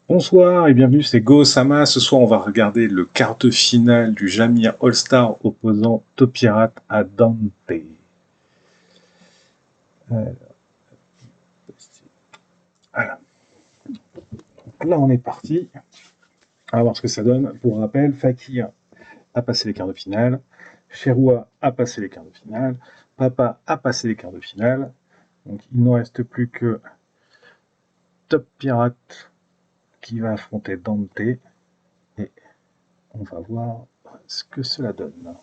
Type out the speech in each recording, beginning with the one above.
Bonsoir et bienvenue, c'est Go-sama. Ce soir, on va regarder le quart de finale du Jamir All-Star opposant Topirate à Dante. Euh, voilà. Donc là, on est parti. On va voir ce que ça donne. Pour rappel, Fakir a passé les quarts de finale. Sherwa a passé les quarts de finale. Papa a passé les quarts de finale. Donc il ne reste plus que Top Pirate qui va affronter Dante. Et on va voir ce que cela donne.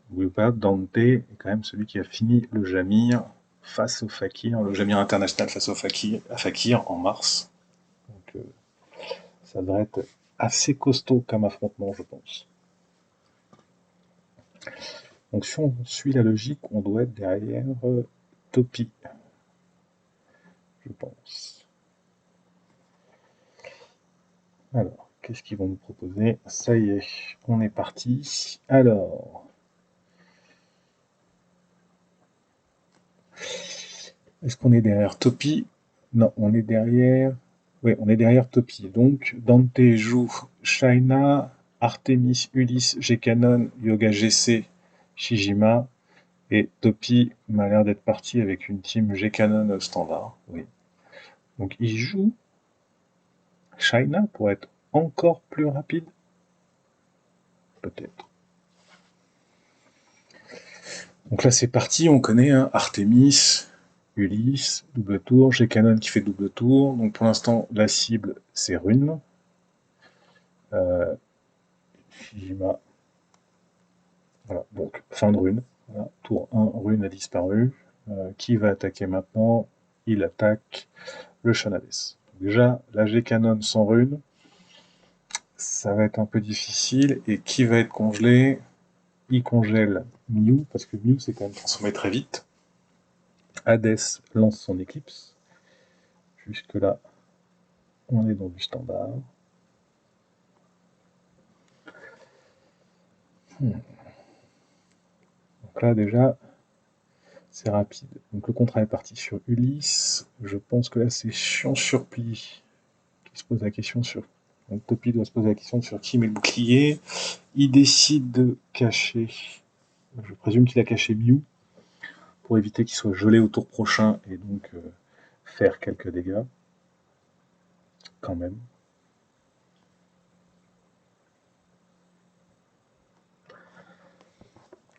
N'oubliez pas, Dante est quand même celui qui a fini le Jamir face au Fakir, le Jamir international face au Fakir en mars. Donc ça devrait être assez costaud comme affrontement, je pense. Donc si on suit la logique, on doit être derrière Topi, je pense. Alors, qu'est-ce qu'ils vont nous proposer? Ça y est, on est parti. Alors, est-ce qu'on est derrière Topi? Non, on est derrière. Oui, on est derrière Topi. Donc, Dante joue Shaina, Artemis, Ulysse, Gcanon, Yoga GC, Shijima. Et Topi m'a l'air d'être parti avec une team Gcanon standard. Oui. Donc, il joue Shaina pour être encore plus rapide? Peut-être. Donc là, c'est parti. On connaît hein, Artemis, Ulysse, double tour, Gcanon qui fait double tour. Donc pour l'instant, la cible, c'est Rune. Shijima. Voilà, donc fin de Rune. Voilà, tour 1, Rune a disparu. Qui va attaquer maintenant? Il attaque le Shanades. Déjà, la Gcanon sans Rune, ça va être un peu difficile. Et qui va être congelé? Il congèle Mew, parce que Mew s'est quand même transformé très vite. Hades lance son éclipse. Jusque-là, on est dans du standard. Donc là, déjà, c'est rapide. Donc le contrat est parti sur Ulysse. Je pense que là, c'est Chiant Surplis qui se pose la question sur. Donc Topi doit se poser la question sur qui met le bouclier. Il décide de cacher. Je présume qu'il a caché Mew pour éviter qu'il soit gelé au tour prochain et donc faire quelques dégâts. Quand même.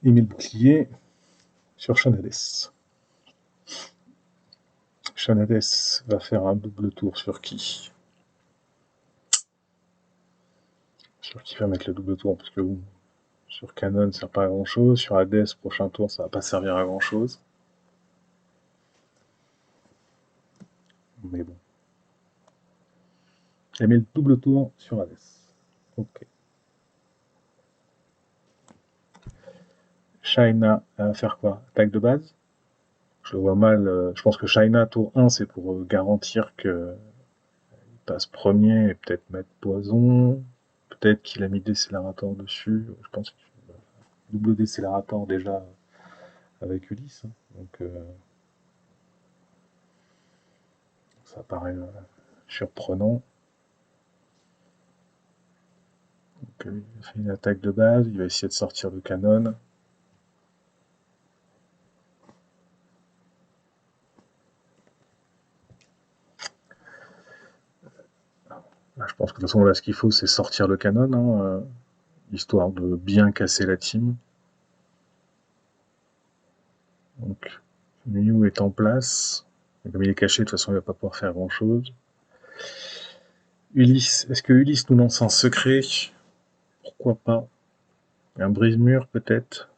Il met le bouclier sur Shanades. Shanades va faire un double tour sur qui? Sur qui va mettre le double tour? Parce que sur Canon, ça sert pas à grand chose. Sur Hades, prochain tour, ça va pas servir à grand chose. Mais bon. Elle met le double tour sur Hades. Ok. Shaina va faire quoi? Attaque de base? Je le vois mal. Je pense que Shaina, tour 1, c'est pour garantir qu'il passe premier et peut-être mettre poison. Peut-être qu'il a mis décélérateur dessus. Je pense qu'il double décélérateur déjà avec Ulysse. Donc ça paraît surprenant. Donc, il fait une attaque de base, il va essayer de sortir le canon. Là, je pense que de toute façon, là, ce qu'il faut, c'est sortir le canon, hein, histoire de bien casser la team. Donc, Mew est en place. Et comme il est caché, de toute façon, il ne va pas pouvoir faire grand-chose. Ulysse, est-ce que Ulysse nous lance un secret? Pourquoi pas? Un brise-mur, peut-être?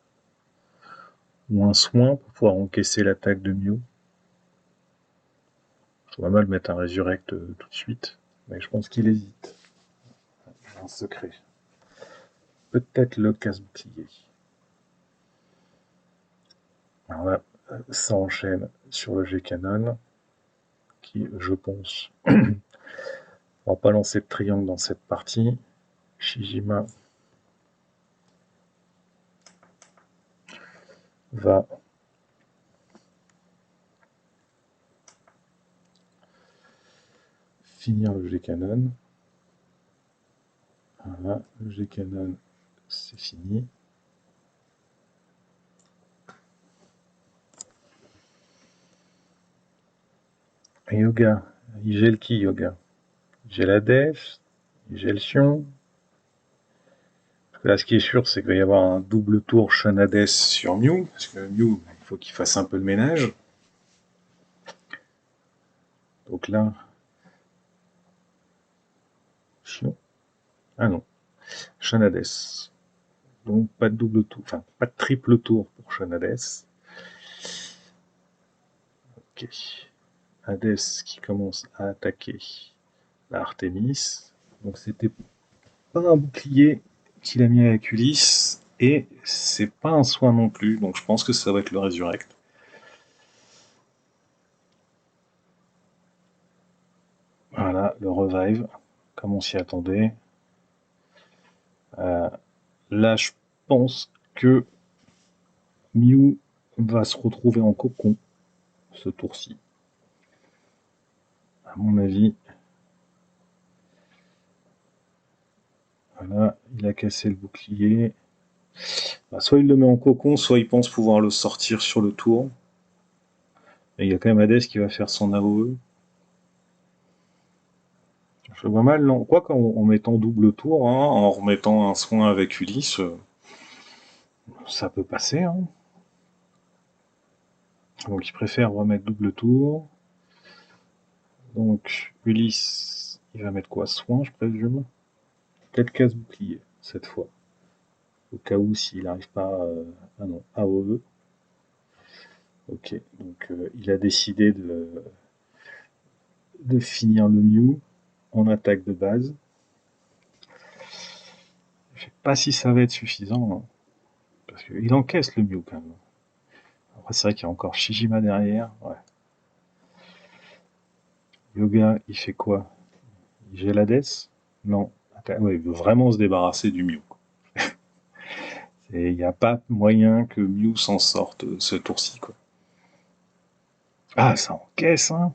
Ou un soin pour pouvoir encaisser l'attaque de Mew? Je vois mal mettre un résurrect tout de suite, mais je pense qu'il hésite. Un secret. Peut-être le casse-bouclier. Alors là, ça enchaîne sur le G-Canon, qui, je pense, on va pas lancer de triangle dans cette partie. Shijima va finir le G-Canon. Voilà, le G-Canon, c'est fini. Et Yoga, il gèle qui, Yoga? Il gèle Hades, il gèle Sion. Là, ce qui est sûr, c'est qu'il va y avoir un double tour Sean Hades sur Mew, parce que Mew, il faut qu'il fasse un peu le ménage. Donc là, Sion. Ah non, Sean Hades. Donc pas de double tour, enfin pas de triple tour pour Sean Hades. Ok. Hades qui commence à attaquer la Artemis. Donc c'était pas un bouclier qu'il a mis avec Ulysse, et c'est pas un soin non plus, donc je pense que ça va être le Resurrect. Voilà, le revive, comme on s'y attendait. Là, je pense que Mew va se retrouver en cocon ce tour-ci. À mon avis. Voilà, il a cassé le bouclier. Bah, soit il le met en cocon, soit il pense pouvoir le sortir sur le tour. Et il y a quand même Hades qui va faire son AOE. Je le vois mal, non? Quoi qu'en mettant double tour, hein, en remettant un soin avec Ulysse, ça peut passer. Hein. Donc il préfère remettre double tour. Donc Ulysse, il va mettre quoi? Soin, je présume. Peut-être casse-bouclier, cette fois. Au cas où, s'il n'arrive pas... ah non, AOE. Ok, donc il a décidé de finir le Mew en attaque de base. Je sais pas si ça va être suffisant, hein, parce qu'il encaisse le Mew quand même. Après, c'est vrai qu'il y a encore Shijima derrière. Ouais. Yoga, il fait quoi? Il gèle Hades? Non. Ouais, il veut vraiment se débarrasser du Mew. Il n'y a pas moyen que Mew s'en sorte ce tour-ci, quoi. Ah, ça encaisse, hein.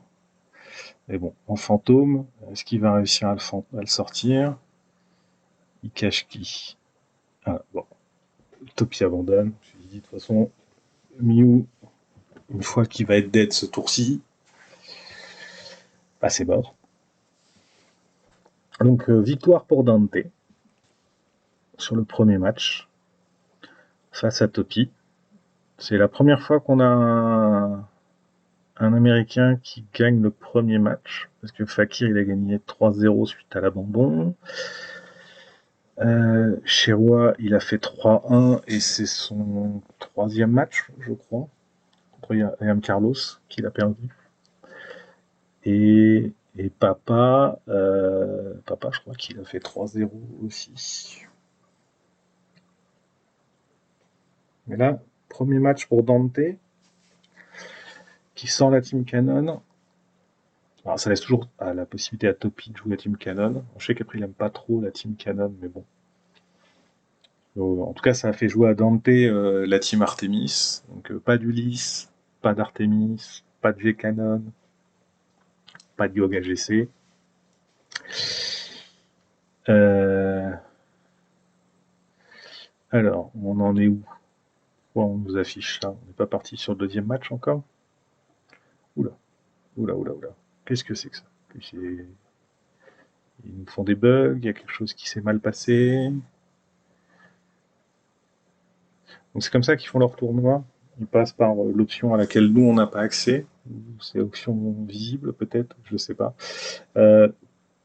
Mais bon, en fantôme, est-ce qu'il va réussir à le sortir? Il cache qui? Ah, bon. Topi abandonne. Je lui dis, de toute façon, Mew, une fois qu'il va être dead ce tour-ci, bah c'est mort. Donc, victoire pour Dante sur le premier match face à Topi. C'est la première fois qu'on a un Américain qui gagne le premier match, parce que Fakir il a gagné 3-0 suite à l'abandon. Sherwa il a fait 3-1 et c'est son troisième match, je crois, contre Ian Carlos qu'il a perdu. Et Papa, je crois qu'il a fait 3-0 aussi. Mais là, premier match pour Dante, qui sort la Team Canon. Alors, ça laisse toujours la possibilité à Topi de jouer la Team Canon. Je sais qu'après, il n'aime pas trop la Team Canon, mais bon. En tout cas, ça a fait jouer à Dante la Team Artemis. Donc, pas d'Ulysse, pas d'Artemis, pas de G-Canon, pas de Yoga GC. Alors, on en est où? Quoi on nous affiche là? On n'est pas parti sur le deuxième match encore? Oula. Qu'est-ce que c'est que ça? Ils nous font des bugs, il y a quelque chose qui s'est mal passé. Donc c'est comme ça qu'ils font leur tournoi. Ils passent par l'option à laquelle nous on n'a pas accès. C'est option visible peut-être, je sais pas.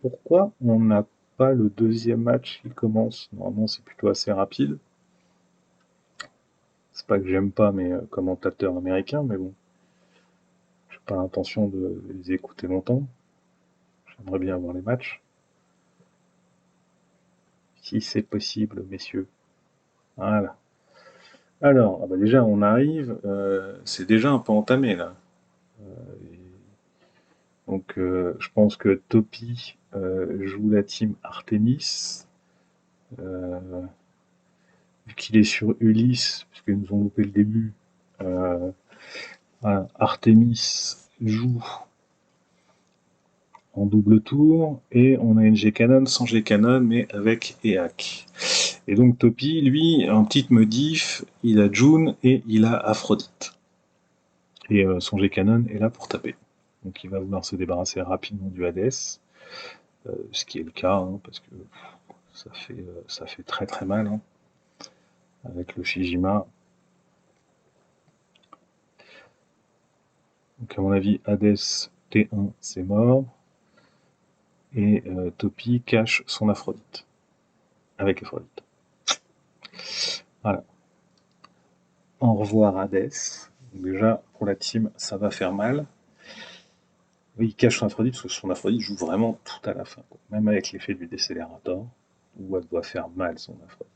Pourquoi on n'a pas le deuxième match qui commence? Normalement c'est plutôt assez rapide. C'est pas que j'aime pas mes commentateurs américains, mais bon. J'ai pas l'intention de les écouter longtemps. J'aimerais bien voir les matchs. Si c'est possible, messieurs. Voilà. Alors, ah bah déjà, on arrive, c'est déjà un peu entamé là. Donc, je pense que Topi joue la team Artemis. Vu qu'il est sur Ulysse, parce qu'ils nous ont loupé le début, voilà, Artemis joue en double tour, et on a une G-Canon sans G-Canon, mais avec EAC. Et donc Topi, lui, en petite modif, il a June et il a Aphrodite. Et son G-Canon est là pour taper. Donc il va vouloir se débarrasser rapidement du Hades, ce qui est le cas, hein, parce que ça fait très très mal, hein, avec le Shijima. Donc à mon avis, Hades T1, c'est mort. Et Topi cache son Aphrodite. Avec Aphrodite. Voilà. Au revoir Hades. Donc déjà, pour la team, ça va faire mal. Oui, il cache son Aphrodite, parce que son Aphrodite joue vraiment tout à la fin, quoi. Même avec l'effet du décélérateur, où elle doit faire mal son Aphrodite.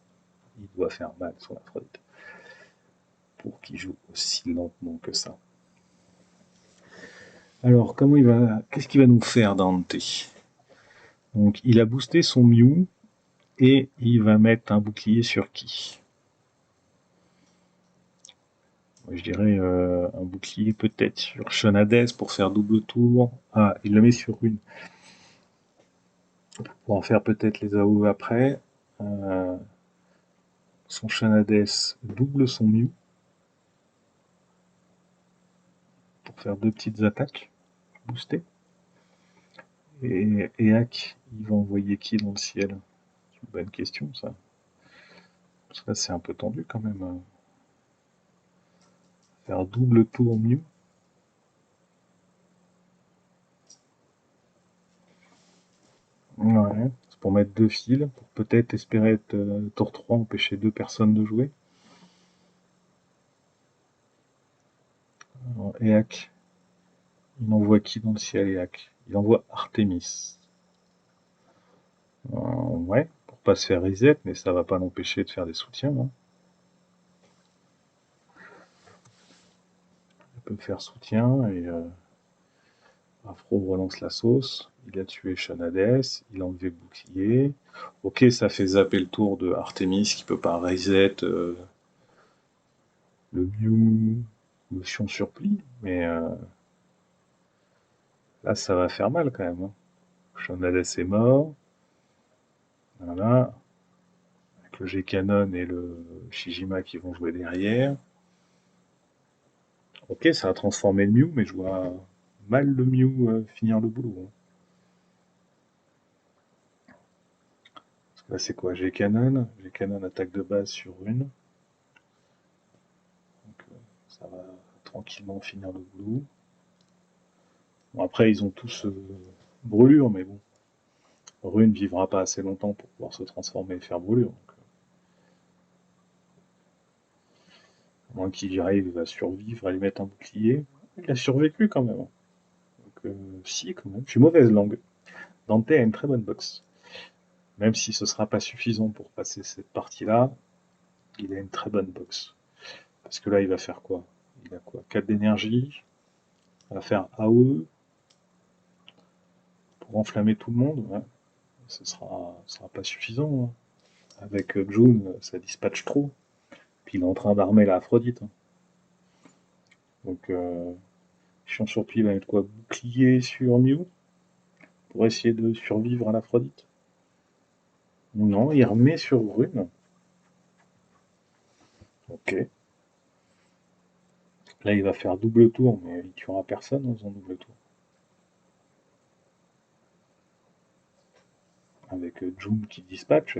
Il doit faire mal son Aphrodite. Pour qu'il joue aussi lentement que ça. Alors, qu'est-ce qu'il va nous faire, Dante? Donc, il a boosté son Mew, et il va mettre un bouclier sur qui? Je dirais un bouclier peut-être sur Shonades pour faire double tour. Ah, il le met sur une. Pour en faire peut-être les AOE après. Son Shonades double son Mew. Pour faire deux petites attaques boostées. Et Eak, il va envoyer qui dans le ciel? C'est une bonne question, ça. Parce que là, c'est un peu tendu quand même. Faire double tour Mew. Ouais, c'est pour mettre deux fils, pour peut-être espérer être tour 3, empêcher deux personnes de jouer. Alors, Eak, il envoie qui dans le ciel, Eak? Il envoie Artemis. Ouais, pour pas se faire reset, mais ça va pas l'empêcher de faire des soutiens. Hein. Il peut faire soutien et Afro relance la sauce. Il a tué Shonades, il a enlevé le bouclier. Ok, ça fait zapper le tour de Artemis qui peut pas reset le Mew, le Fion surplis, mais là ça va faire mal quand même. Hein. Shonades est mort. Voilà. Avec le G-Canon et le Shijima qui vont jouer derrière. Ok, ça a transformé le Mew, mais je vois mal le Mew finir le boulot. Hein. Là, c'est quoi? G-Canon. G-Canon attaque de base sur une. Donc, ça va tranquillement finir le boulot. Bon, après, ils ont tous brûlure, mais bon. Rune vivra pas assez longtemps pour pouvoir se transformer et faire brûlure. Donc, à moins qu'il arrive à survivre, à lui mettre un bouclier. Il a survécu quand même. Donc, si, quand même. Je suis mauvaise langue. Dante a une très bonne boxe. Même si ce sera pas suffisant pour passer cette partie-là, il a une très bonne boxe. Parce que là, il va faire quoi? Il a quoi? 4 d'énergie. Il va faire AOE pour enflammer tout le monde. Ouais. Ce sera pas suffisant. Hein. Avec June, ça dispatche trop. Puis il est en train d'armer la Aphrodite. Hein. Donc, Chiant sur pied va mettre quoi? Bouclier sur Mew pour essayer de survivre à l'Aphrodite. Non, il remet sur Rune. Ok. Là, il va faire double tour, mais il tuera personne en faisant double tour. Avec June qui dispatche,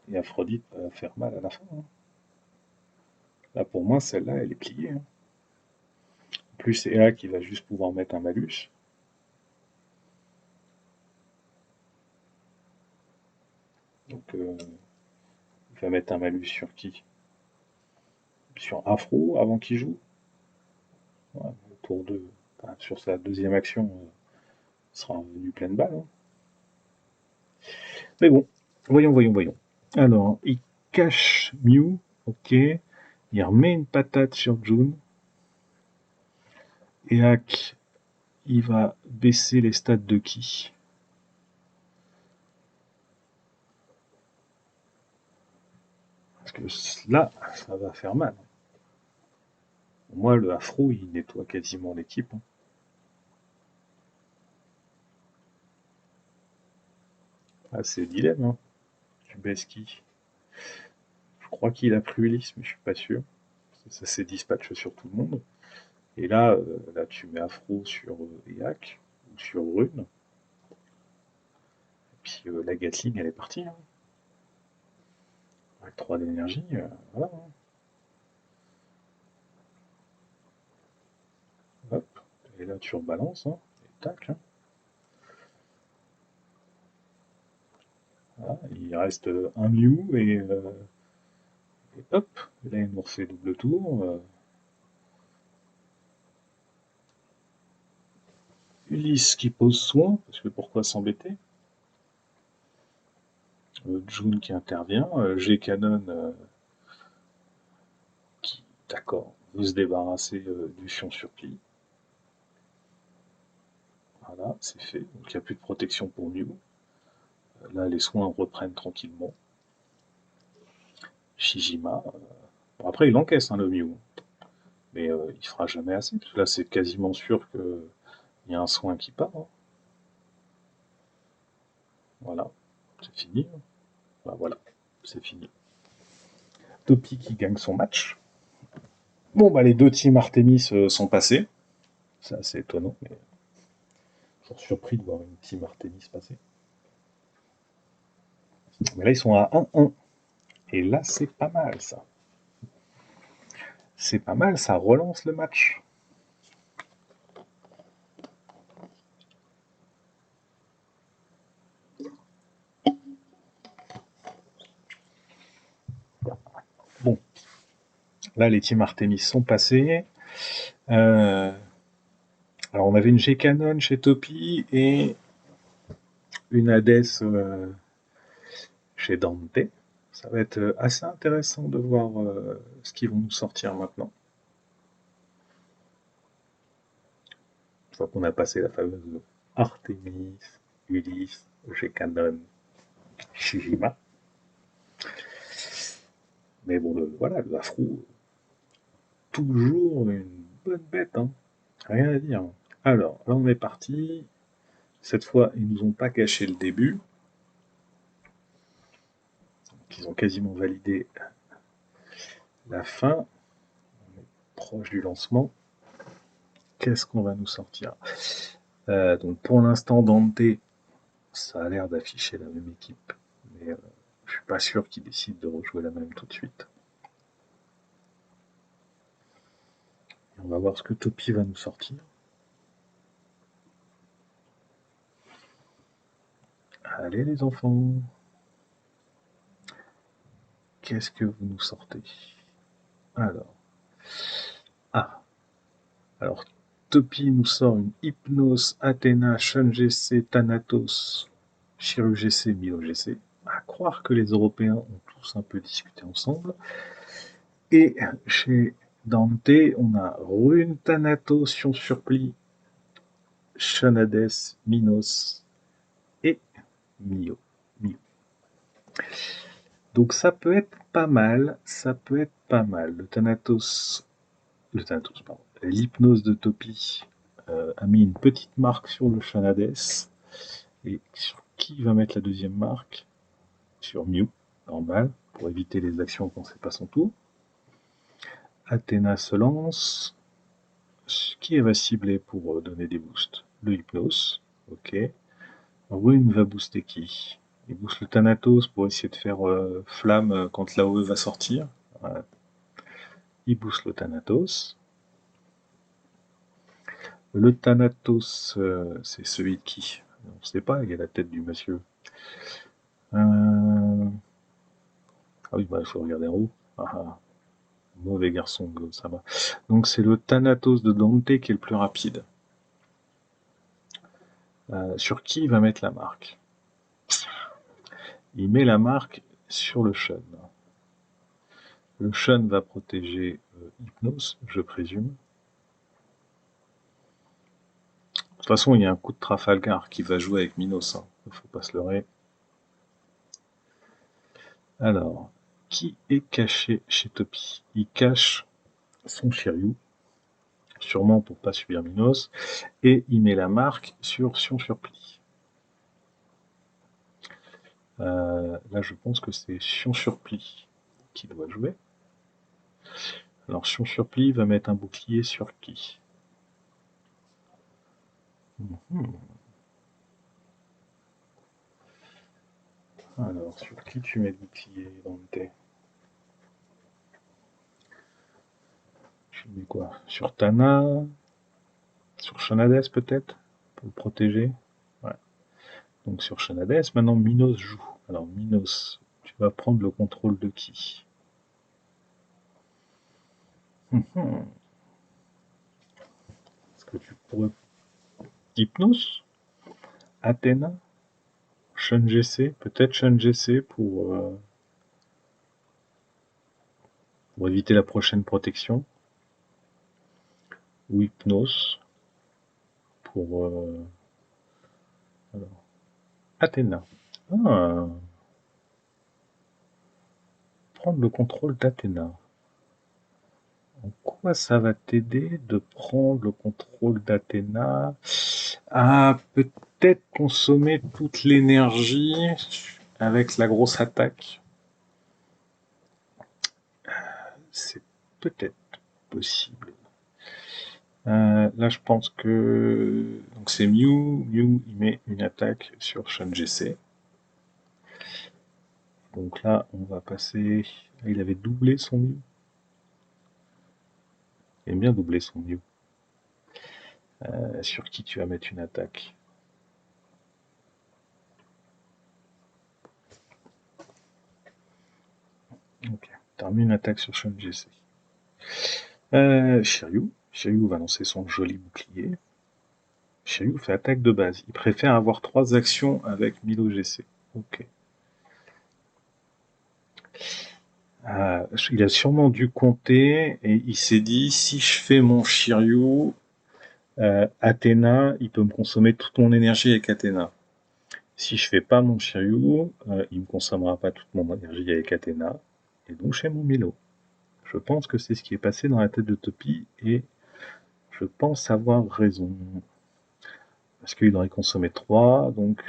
et Aphrodite va faire mal à la fin. Hein. Là, pour moi, celle-là, elle est pliée. Hein. En plus, Ea qui va juste pouvoir mettre un malus. Donc, il va mettre un malus sur qui? Sur Afro avant qu'il joue. Ouais, tour 2. Enfin, sur sa deuxième action, il sera revenu pleine balle. Hein. Mais bon, voyons. Alors, il cache Mew, ok. Il remet une patate sur June. Et Hack, il va baisser les stats de qui? Parce que là, ça va faire mal. Moi, le Afro, il nettoie quasiment l'équipe. Hein. Ah, c'est le dilemme, hein. Tu baisses qui? Je crois qu'il a pris Ulysse, mais je suis pas sûr. Ça s'est dispatché sur tout le monde. Et là, là tu mets Afro sur Eak, ou sur Rune. Et puis la Gatling, elle est partie, hein. Avec 3 d'énergie, voilà, hein. Hop. Et là, tu rebalances, hein. Et tac, hein. Voilà. Il reste un Mew et hop. Et là, il nous refait double tour. Ulysse qui pose soin, parce que pourquoi s'embêter? June qui intervient, G-Canon qui, d'accord, veut se débarrasser du fion sur pli. Voilà, c'est fait. Donc il n'y a plus de protection pour Mew. Là, les soins reprennent tranquillement. Shijima. Bon, après, il encaisse, hein, le Mew. Mais il fera jamais assez. Parce que là, c'est quasiment sûr qu'il y a un soin qui part, hein. Voilà, c'est fini, hein. Bah, voilà, c'est fini. Topi qui gagne son match. Bon, bah, les deux teams Artemis sont passés. C'est assez étonnant, mais toujours surpris de voir une team Artemis passer. Mais là, ils sont à 1-1. Et là, c'est pas mal, ça. C'est pas mal, ça relance le match. Bon, là, les teams Artemis sont passés. Alors, on avait une G-Canon chez Topi et une Hades chez Dante. Ça va être assez intéressant de voir ce qu'ils vont nous sortir maintenant. Une fois qu'on a passé la fameuse Artemis, Ulysse, G-Canon, Shijima. Mais bon, voilà, le Afro, toujours une bonne bête, hein. Rien à dire. Alors, là on est parti. Cette fois, ils nous ont pas caché le début. Ils ont quasiment validé la fin. On est proche du lancement. Qu'est-ce qu'on va nous sortir? Donc pour l'instant, Dante, ça a l'air d'afficher la même équipe. Mais je suis pas sûr qu'il décide de rejouer la même tout de suite. Et on va voir ce que Topi va nous sortir. Allez les enfants. Qu'est-ce que vous nous sortez? Alors. Ah. Alors, Topi nous sort une Hypnose, Athéna, Shun GC, Thanatos, Shiru GC, Milo GC. À croire que les Européens ont tous un peu discuté ensemble. Et chez Dante, on a Rune, Thanatos, Sion Surpli, Shun Hades, Minos et Mio. Donc ça peut être pas mal, ça peut être pas mal. Le Thanatos, pardon, l'hypnose de Topi a mis une petite marque sur le Shanades. Et sur qui va mettre la deuxième marque? Sur Mew, normal, pour éviter les actions qu'on ne sait pas son tour. Athéna se lance. Qui va cibler pour donner des boosts? Le Hypnose, ok. Rune va booster qui? Il booste le Thanatos pour essayer de faire flamme quand l'AOE va sortir. Voilà. Il booste le Thanatos. Le Thanatos, c'est celui de qui? On ne sait pas, il y a la tête du monsieur. Ah oui, bah, il faut regarder en haut. Ah, mauvais garçon, ça va. Donc c'est le Thanatos de Dante qui est le plus rapide. Sur qui il va mettre la marque? Il met la marque sur le Shun. Le Shun va protéger Hypnos, je présume. De toute façon, il y a un coup de Trafalgar qui va jouer avec Minos. Il ne faut pas se leurrer. Alors, qui est caché chez Topi? Il cache son Shiryu, sûrement pour pas subir Minos, et il met la marque sur Sion Surpli. Là, je pense que c'est Sion sur pli qui doit jouer. Alors, Sion sur pli va mettre un bouclier sur qui? Alors, sur qui tu mets le bouclier, Dante? Tu mets quoi? Sur Tana? Sur Shonades, peut-être? Pour le protéger? Ouais. Donc, sur Shonades, maintenant, Minos joue. Alors, Minos, tu vas prendre le contrôle de qui? Est-ce que tu pourrais... Hypnos? Athéna? Shun GC? Peut-être Shun GC pour éviter la prochaine protection. Ou Hypnos pour... alors, Athéna. Ah, prendre le contrôle d'Athéna. En quoi ça va t'aider de prendre le contrôle d'Athéna? Ah, peut-être consommer toute l'énergie avec la grosse attaque. C'est peut-être possible. Là, je pense que donc c'est Mew. Mew, il met une attaque sur Shun GC. Donc là, on va passer... Il avait doublé son Mew. Il aime bien doubler son Mew. Sur qui tu vas mettre une attaque? Ok, t'as remis une attaque sur Shun GC. Shiryu. Shiryu va lancer son joli bouclier. Shiryu fait attaque de base. Il préfère avoir 3 actions avec Milo GC. Ok. Il a sûrement dû compter et il s'est dit, si je fais mon Shiryu, Athéna, il peut me consommer toute mon énergie avec Athéna. Si je fais pas mon Shiryu, il me consommera pas toute mon énergie avec Athéna. Et donc je fais mon Milo. Je pense que c'est ce qui est passé dans la tête de Topi et je pense avoir raison. Parce qu'il aurait consommé 3, donc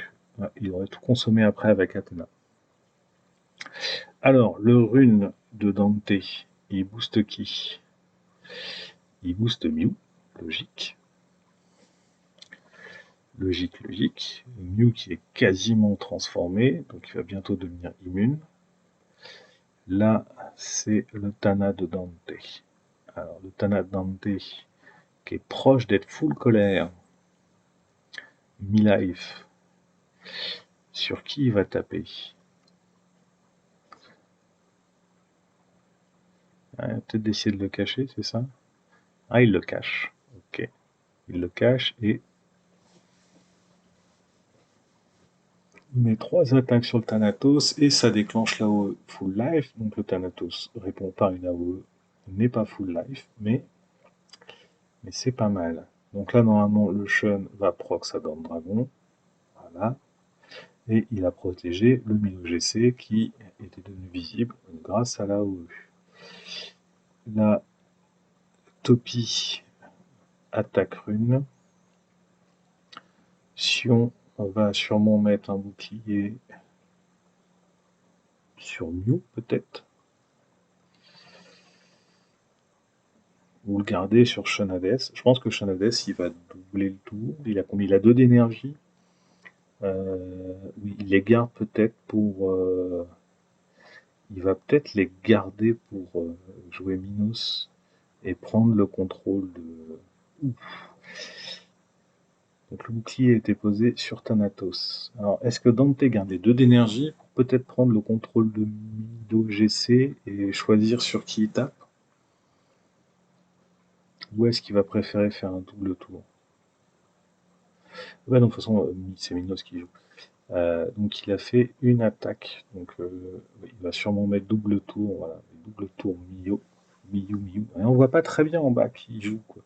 il aurait tout consommé après avec Athéna. Alors, le rune de Dante, il booste qui? Il booste Mew, logique. Logique, logique. Mew qui est quasiment transformé, donc il va bientôt devenir immune. Là, c'est le Tana de Dante. Alors, le Tana de Dante qui est proche d'être full colère. Mi-life. Sur qui il va taper? Peut-être d'essayer de le cacher, c'est ça? Ah, il le cache. Ok. Il le cache et il met 3 attaques sur le Thanatos et ça déclenche l'AOE full life. Donc le Thanatos répond par une AOE, n'est pas full life, mais c'est pas mal. Donc là, normalement, le Shun va proc sa Dent Dragon. Voilà. Et il a protégé le Milo GC qui était devenu visible grâce à l'AOE. La Topi attaque rune. Sion va sûrement mettre un bouclier sur Mew, peut-être. Ou le garder sur Shonades. Je pense que Shonades, il va doubler le tour. Il a combien? Il a 2 d'énergie. Oui, il les garde peut-être pour... il va peut-être les garder pour jouer Minos et prendre le contrôle de... Ouf. Donc le bouclier a été posé sur Thanatos. Alors, est-ce que Dante garde les 2 d'énergie pour peut-être prendre le contrôle de Mido GC et choisir sur qui il tape? Ou est-ce qu'il va préférer faire un double tour? Ouais, non, de toute façon, c'est Minos qui joue. Donc il a fait une attaque. Donc il va sûrement mettre double tour. Voilà, double tour Miyu. Et on voit pas très bien en bas qui joue, quoi.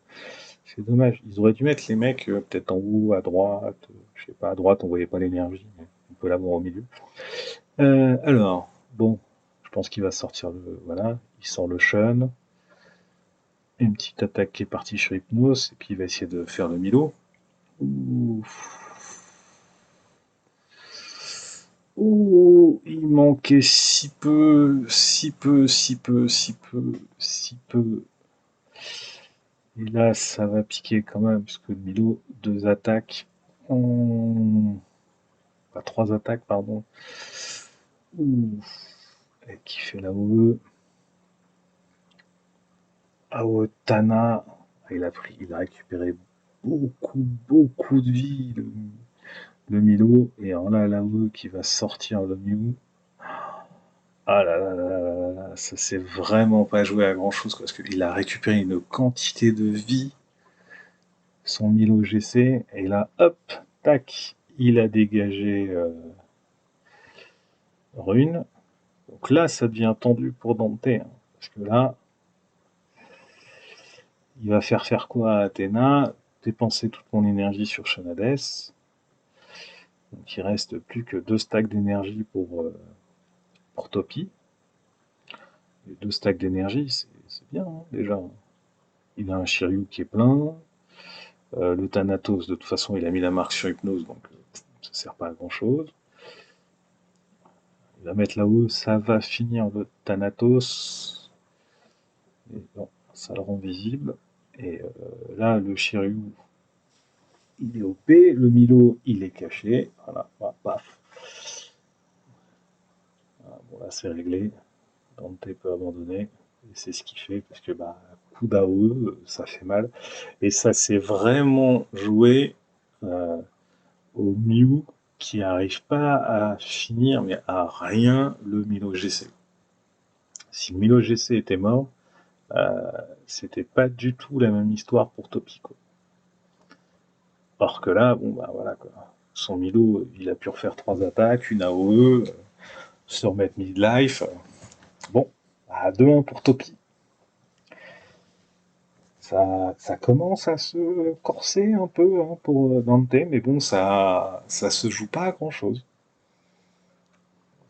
C'est dommage. Ils auraient dû mettre les mecs peut-être en haut, à droite. Je sais pas, à droite on voyait pas l'énergie, mais on peut l'avoir au milieu. Alors, bon, je pense qu'il va sortir le. Voilà, il sort le Shun. Une petite attaque qui est partie sur Hypnos, et puis il va essayer de faire le Milo. Ouf. Oh, il manquait si peu, si peu, si peu, si peu, si peu. Et là, ça va piquer quand même, puisque Milo, deux attaques. Pas trois attaques, pardon. Ouh. Et qui fait la OE. AOE Tana. Il a récupéré beaucoup de vie, le Milo. Et alors là, l'AOE qui va sortir le Mew. Ah là là là là là là, ça s'est vraiment pas joué à grand chose, parce qu'il a récupéré une quantité de vie, son Milo GC, et là, hop, tac, il a dégagé Rune. Donc là, ça devient tendu pour Dante, hein, parce que là, il va faire quoi à Athéna? Dépenser toute mon énergie sur Shanades. Donc il reste plus que deux stacks d'énergie pour Topi. Et deux stacks d'énergie, c'est bien, hein, déjà. Il a un Shiryu qui est plein. Le Thanatos, de toute façon, il a mis la marque sur Hypnose, donc ça sert pas à grand chose. Il va mettre là-haut, ça va finir le Thanatos. Et bon, ça le rend visible. Et là, le Shiryu, il est OP. Le Milo, il est caché. Voilà, paf. Voilà, bon, là, c'est réglé. Dante peut abandonner. Et c'est ce qu'il fait, parce que bah, coup d'AOE, ça fait mal. Et ça s'est vraiment joué au Mew qui n'arrive pas à finir, mais à rien, le Milo GC. Si le Milo GC était mort, c'était pas du tout la même histoire pour Topi, quoi. Or que là, bon bah voilà quoi. Son Milo, il a pu refaire trois attaques, une AOE, se remettre mid-life. Bon, à 2-1 pour Topi. Ça commence à se corser un peu, hein, pour Dante, mais bon, ça se joue pas à grand chose.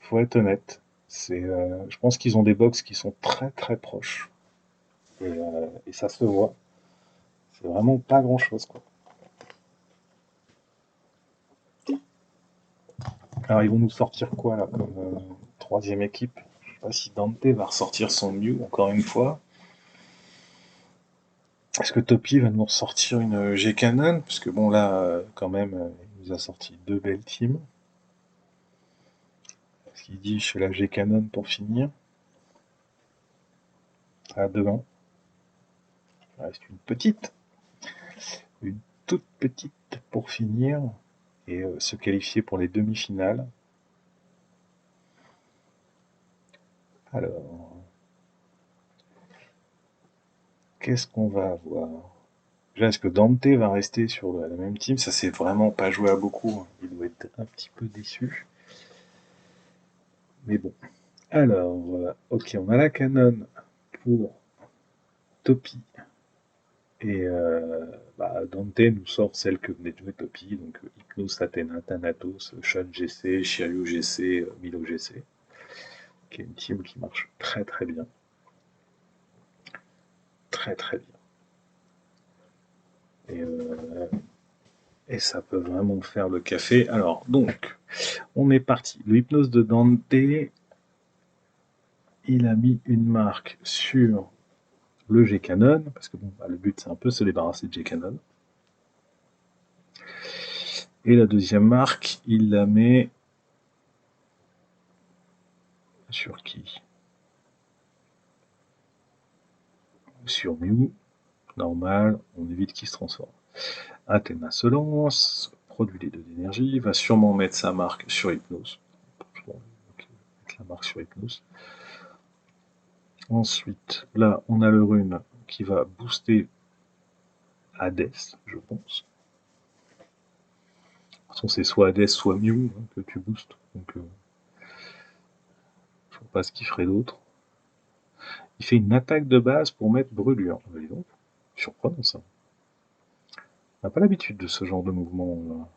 Faut être honnête. Je pense qu'ils ont des box qui sont très proches. Et ça se voit. C'est vraiment pas grand chose, quoi. Alors ils vont nous sortir quoi là comme troisième équipe? Je sais pas si Dante va ressortir son Mew encore une fois. Est-ce que Topi va nous ressortir une G-Canon? Parce que bon là, quand même, il nous a sorti deux belles teams. Est-ce qu'il dit je fais la G-Canon pour finir? À 2-1. Il reste une toute petite pour finir et se qualifier pour les demi-finales. Alors, qu'est-ce qu'on va avoir? Déjà, est-ce que Dante va rester sur la même team? Ça s'est vraiment pas joué à beaucoup, hein. Il doit être un petit peu déçu. Mais bon. Alors, ok, on a la canon pour Topi. Et bah, Dante nous sort celle que venait de jouer Topi, donc Hypnos, Athena, Thanatos, Shun GC, Shiryu GC, Milo GC, qui est une team qui marche très bien. Très bien. Et, euh, et ça peut vraiment faire le café. Alors, donc, on est parti. Le Hypnos de Dante, il a mis une marque sur le G-Canon, parce que bon, bah, le but c'est un peu se débarrasser de G-Canon. Et la deuxième marque, il la met sur qui? Sur Mew, normal, on évite qu'il se transforme. Athéna se lance, produit les deux d'énergie, va sûrement mettre sa marque sur Hypnose. Mettre la marque sur Hypnose. Ensuite, là, on a le rune qui va booster Hades, je pense. De toute façon, c'est soit Hades, soit Mew, hein, que tu boostes. Donc, je vois pas ce qu'il ferait d'autre. Il fait une attaque de base pour mettre brûlure. Dis donc, surprenant ça. On n'a pas l'habitude de ce genre de mouvement.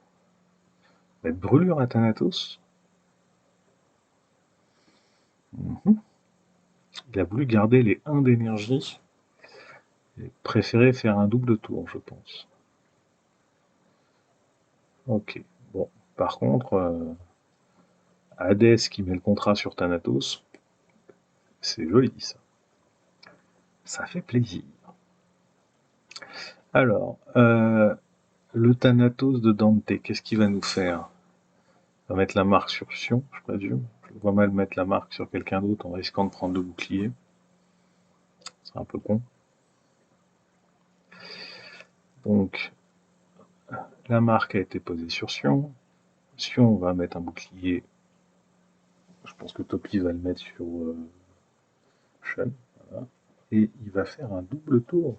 Mettre brûlure à Thanatos. Il a voulu garder les 1 d'énergie et préféré faire un double tour, je pense. Ok, bon. Par contre, Hadès qui met le contrat sur Thanatos. C'est joli, ça. Ça fait plaisir. Alors, le Thanatos de Dante, qu'est-ce qu'il va nous faire? Il va mettre la marque sur Sion, je présume. Je le vois mal mettre la marque sur quelqu'un d'autre en risquant de prendre le bouclier. C'est un peu con. Donc, la marque a été posée sur Sion. Sion va mettre un bouclier. Je pense que Topi va le mettre sur Shen. Voilà. Et il va faire un double tour.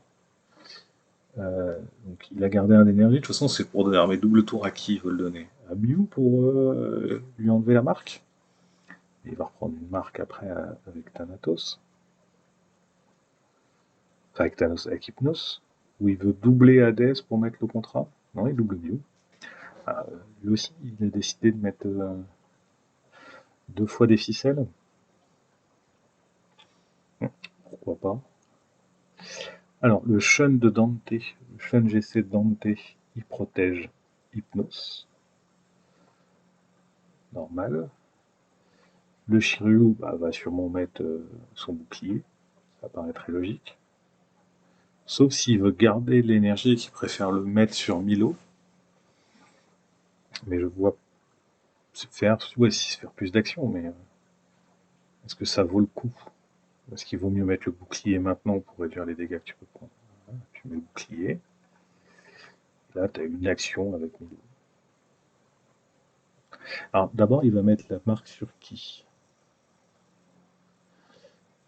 Donc il a gardé un d'énergie. De toute façon, c'est pour donner. Mais double tour à qui il veut le donner? À Mew pour lui enlever la marque. Et il va reprendre une marque après avec Thanatos. Enfin, avec Thanos, avec Hypnos. Où il veut doubler Hadès pour mettre le contrat. Non, il double Mew. Ah, lui aussi, il a décidé de mettre 2 fois des ficelles. Pourquoi pas. Alors, le Shun de Dante, le Shun GC de Dante, il protège Hypnos. Normal. Le Shiryu va sûrement mettre son bouclier. Ça paraît très logique. Sauf s'il veut garder l'énergie et qu'il préfère le mettre sur Milo. Mais je vois se faire plus d'action, mais est-ce que ça vaut le coup? Est-ce qu'il vaut mieux mettre le bouclier maintenant pour réduire les dégâts que tu peux prendre? Voilà, tu mets le bouclier. Là, tu as une action avec Milo. Alors, d'abord, il va mettre la marque sur qui?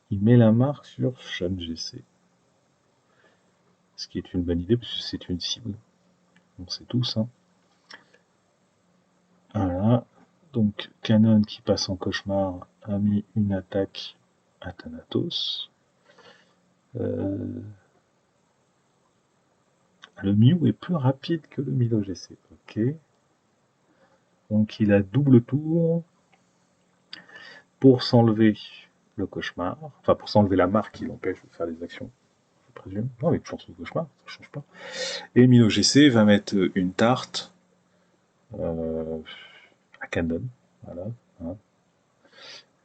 Il met la marque sur Shun GC. Ce qui est une bonne idée, parce que c'est une cible. On sait tous, hein. Voilà. Donc, Canon qui passe en cauchemar a mis une attaque à Thanatos. Le Mew est plus rapide que le Milo GC. Ok. Donc, il a double tour pour s'enlever le cauchemar. Enfin, pour s'enlever la marque qui l'empêche de faire des actions, je présume. Non, mais toujours son cauchemar, ça ne change pas. Et Milo GC va mettre une tarte à Canon. Voilà. Hein.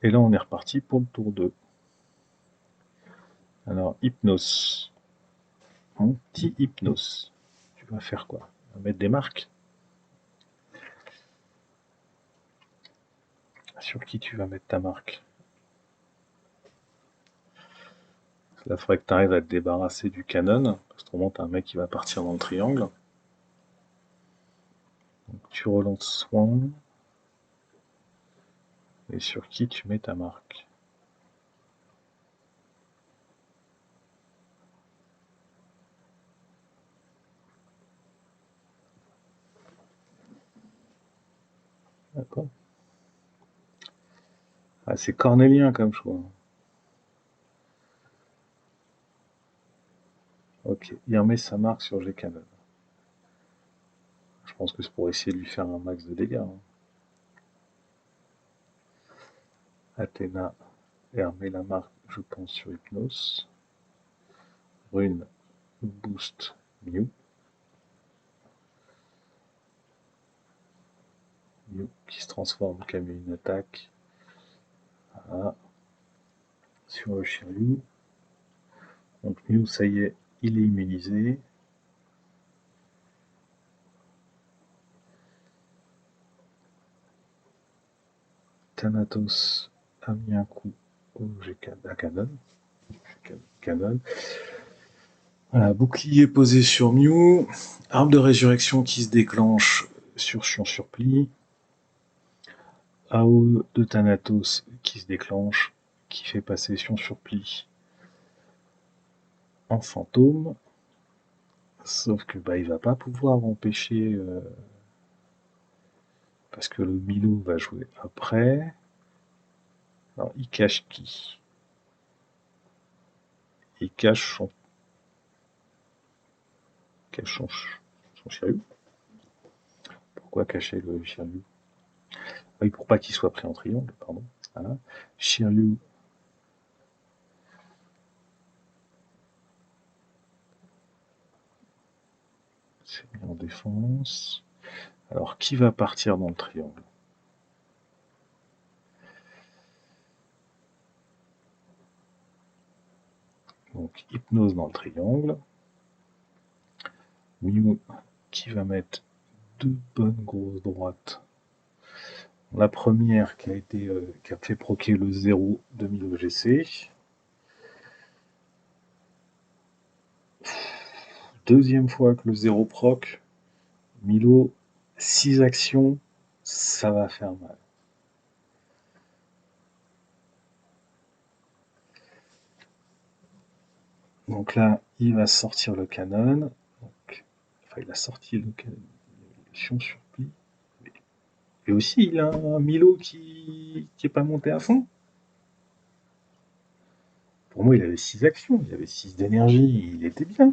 Et là, on est reparti pour le tour 2. Alors, Hypnos. Anti-Hypnos. Tu vas faire quoi? Tu vas mettre des marques? Sur qui tu vas mettre ta marque? Là, il faudrait que tu arrives à te débarrasser du canon, parce que tu as un mec qui va partir dans le triangle. Donc, tu relances Swan. Et sur qui tu mets ta marque? D'accord. Ah, c'est cornélien comme choix. Ok, il remet sa marque sur G-Canon. Je pense que c'est pour essayer de lui faire un max de dégâts. Hein. Athéna, et remet la marque, je pense, sur Hypnos. Rune, boost, Mew. Mew qui se transforme, qui a mis une attaque. Voilà. Sur le Shiryu. Donc Mew, ça y est, il est immunisé. Thanatos a mis un coup au à Canon. Canon. Voilà, bouclier posé sur Mew. Arme de résurrection qui se déclenche sur Sion Surpli. AO de Thanatos qui se déclenche, qui fait passer Sion Surpli en fantôme. Sauf que il va pas pouvoir empêcher parce que le Milo va jouer après. Alors il cache qui? Il cache son Shiryu. Pourquoi cacher le Shiryu? Oui, pour pas qu'il soit pris en triangle, pardon. Voilà. Shiryu. C'est mis en défense. Alors, qui va partir dans le triangle? Donc Hypnose dans le triangle. Mew qui va mettre deux bonnes grosses droites. La première qui a fait proquer le 0 de Milo GC. Deuxième fois que le 0 proc. Milo, 6 actions, ça va faire mal. Donc là, il va sortir le canon. Donc, enfin, il a sorti le Fion sur pli. Et aussi, il a un Milo qui est pas monté à fond. Pour moi, il avait 6 actions, il avait 6 d'énergie, il était bien.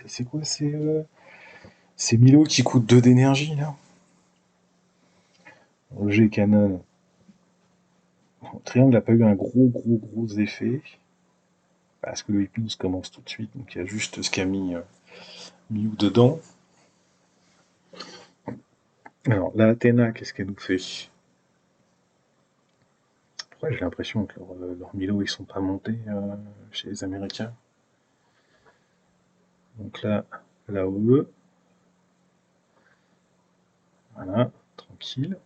C'est quoi ces Milo qui coûtent 2 d'énergie, là? Le G canon. Triangle n'a pas eu un gros effet. Parce que le Hypnose commence tout de suite, donc il y a juste ce qu'a mis Mew dedans. Alors, la Athéna, qu'est-ce qu'elle nous fait? Pourquoi j'ai l'impression que leurs Milo, ils sont pas montés chez les Américains? Donc là, l'AOE. Voilà, tranquille.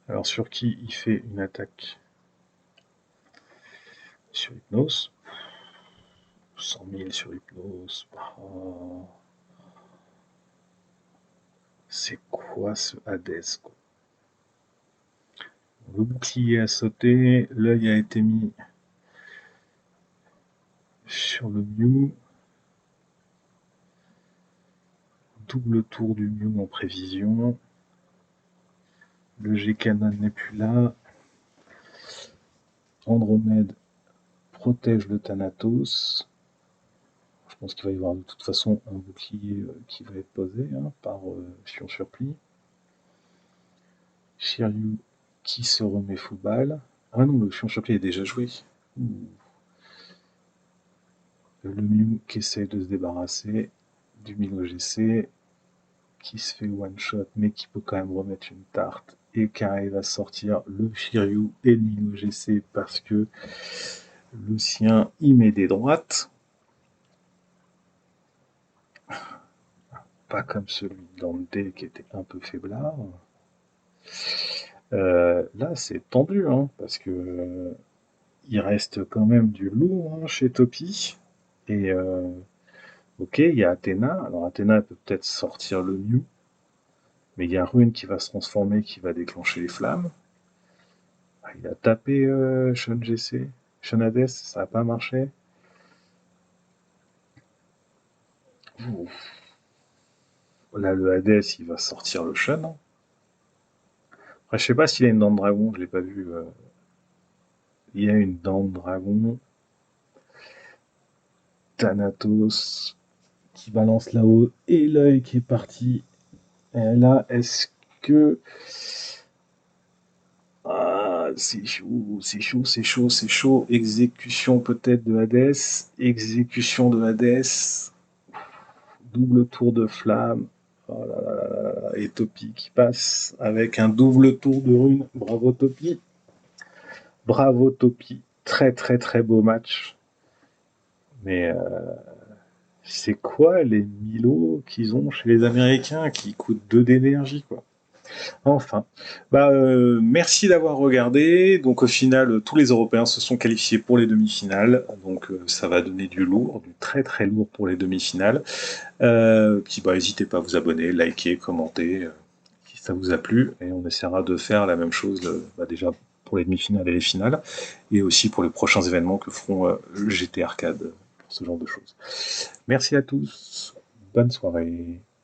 Alors, sur qui il fait une attaque? Sur Hypnose. 100 000 sur Hypnose. Oh. C'est quoi ce Hades, quoi? Le bouclier a sauté, l'œil a été mis sur le Mew. Double tour du Mew en prévision. Le G-Canon n'est plus là. Andromède protège le Thanatos. Je pense qu'il va y avoir de toute façon un bouclier qui va être posé par Fion sur pli. Shiryu qui se remet full balle. Ah non, le Fion sur pli est déjà joué. Le Mew qui essaie de se débarrasser du Milo GC, qui se fait one shot mais qui peut quand même remettre une tarte et qui arrive à sortir le Shiryu et le Milo GC parce que le sien y met des droites. Pas comme celui de Dante qui était un peu faiblard. Là, c'est tendu, parce que il reste quand même du lourd chez Topi. Et ok, il y a Athéna. Alors Athéna peut peut-être sortir le Mew, mais il y a Rune qui va se transformer, qui va déclencher les flammes. Ah, il a tapé Shun GC, Shun Hades, ça n'a pas marché. Ouh. Là, le Hades, il va sortir le Shun. Après, je sais pas s'il a une dent de dragon, je l'ai pas vu. Il y a une dent de dragon. Thanatos qui balance là-haut et l'œil qui est parti. Et là, est-ce que... Ah, c'est chaud, c'est chaud, c'est chaud, c'est chaud. Exécution peut-être de Hades. Exécution de Hades. Double tour de flamme. Oh là là là là. Et Topi qui passe avec un double tour de rune. Bravo Topi. Bravo Topi. Très très très beau match. Mais c'est quoi les Milo qu'ils ont chez les Américains qui coûtent 2 d'énergie, quoi? Enfin, merci d'avoir regardé. Donc au final, tous les Européens se sont qualifiés pour les demi-finales. Donc ça va donner du lourd, du très très lourd pour les demi-finales. Puis n'hésitez pas à vous abonner, liker, commenter si ça vous a plu. Et on essaiera de faire la même chose déjà pour les demi-finales et les finales, et aussi pour les prochains événements que feront GT Arcade pour ce genre de choses. Merci à tous. Bonne soirée.